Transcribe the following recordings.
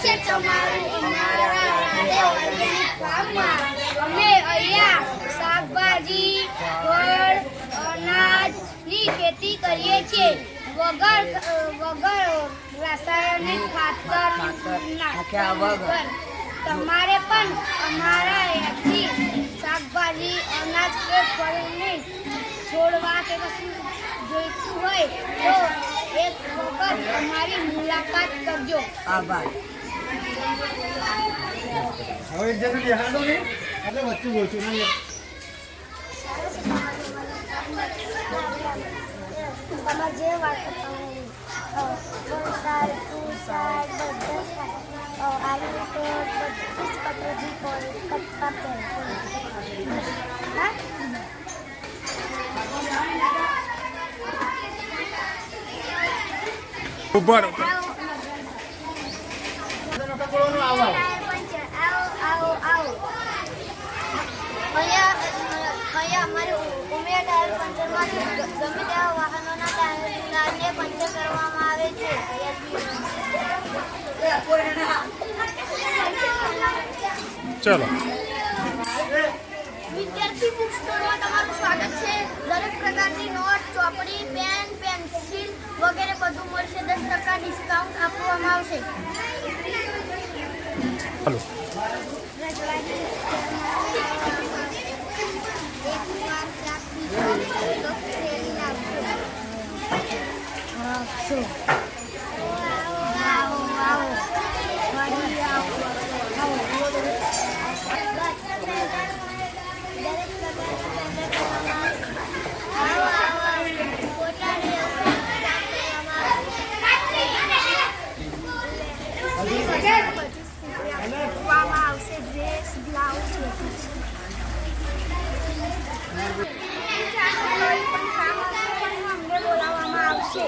છે તમારું અમારા ગામમાં. અમે અહીંયા શાકભાજી, ફળ, અનાજની ખેતી કરીએ છીએ વગર રાસાયણિક ખાતર નાખ્યા વગર. તમારે પણ અમારા અહીંયાથી શાકભાજી, અનાજ કે ફળને છોડવા કે કશું જોઈતું હોય તો એક વખત અમારી મુલાકાત કરજો. આભાર. હવે એક જણ બેહાડો ને એટલે વચ્ચે બોલશું ને. તમારે જે વાત વરસાદ, વરસાદ, આવી રીતે બધી જ કટોજી ઉભા રહો. અહીંયા અમારે ઉમિયા ટાયર પંચરમાં ગમે તેવા વાહનોના ટાયરને પંચર કરવામાં આવે છે. ચલો. વિદ્યાર્થી બુક સ્ટોરમાં તમારું સ્વાગત છે. દરેક પ્રકારની નોટ, ચોપડી, પેન, પેન્સિલ વગેરે બધું મળશે. 10% ડિસ્કાઉન્ટ આપવામાં આવશે. ચાલો. આવશે ડ્રેસ, બ્લાઉઝ અમને બોલાવવામાં આવશે.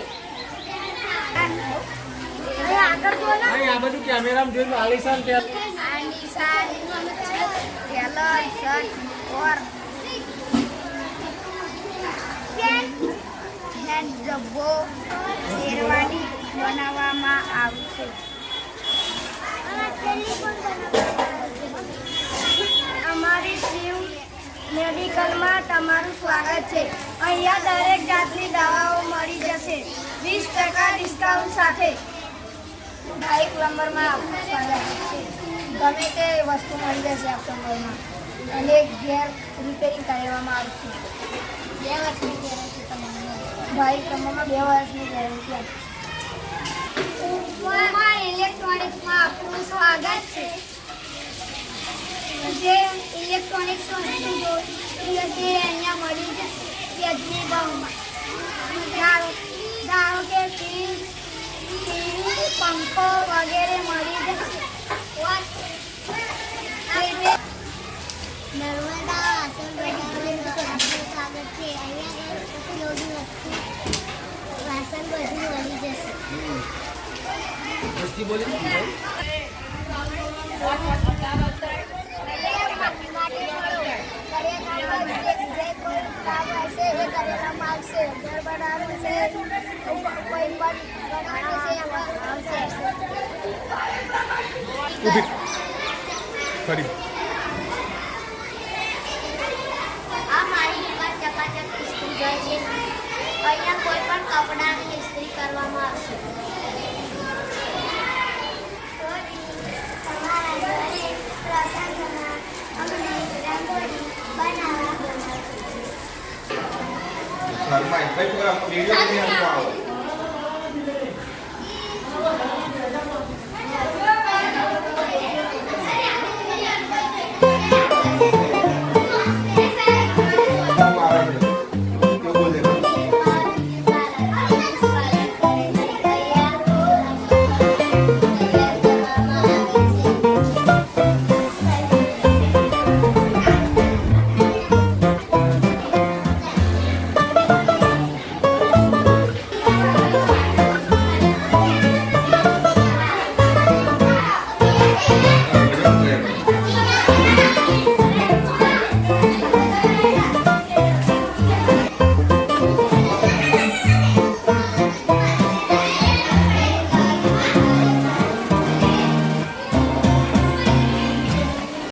આગળ બોલો. આ બધું કેમેરામાં જોઈને આલીશાન કે ડબ્બો શેરવાની બનાવવામાં આવશે. અમારી શિવ મેડિકલમાં તમારું સ્વાગત છે. અહીંયા દરેક જાતની દવાઓ મળી જશે 20% ડિસ્કાઉન્ટ સાથે. બાઇક પ્લમ્બરમાં આપનું સ્વાગત છે. ગમે તે વસ્તુ મળી જશે આ પ્લમ્બરમાં અને ઘેર રિપેરિંગ કરાવવામાં આવશે. 2 વર્ષની ગેરંટી તમને. બાઇક પ્લમ્બરમાં 2 વર્ષની ગેરંટી આપશે. ઇલેક્ટ્રોનિક્સમાં આપનું સ્વાગત છે. જે ઇલેક્ટ્રોનિક્સ વસ્તુ જોઈએ છે અહીંયા મળી જશે વ્યાજબી ભાવમાં. ધારો કે ફ્રીજ, ટીવી, પંખો વગેરે મળી જશે. નર્મદા વાસણ આપનું સ્વાગત છે. અહીંયા એક ઉપયોગી વસ્તુ વાસણ બધું મળી જશે. ઊભી ફરી. આ મારી દુકાન ચકાચક ઇસ્ત્રી ઘર છે. અહીંયા કોઈ પણ કપડાની ઇસ્ત્રી કરવામાં આવશે. તમારા ઘરે પ્રસંગમાં અમને રંગોળી બનાવવા ઘરમાં એક ભાઈ વિડીયો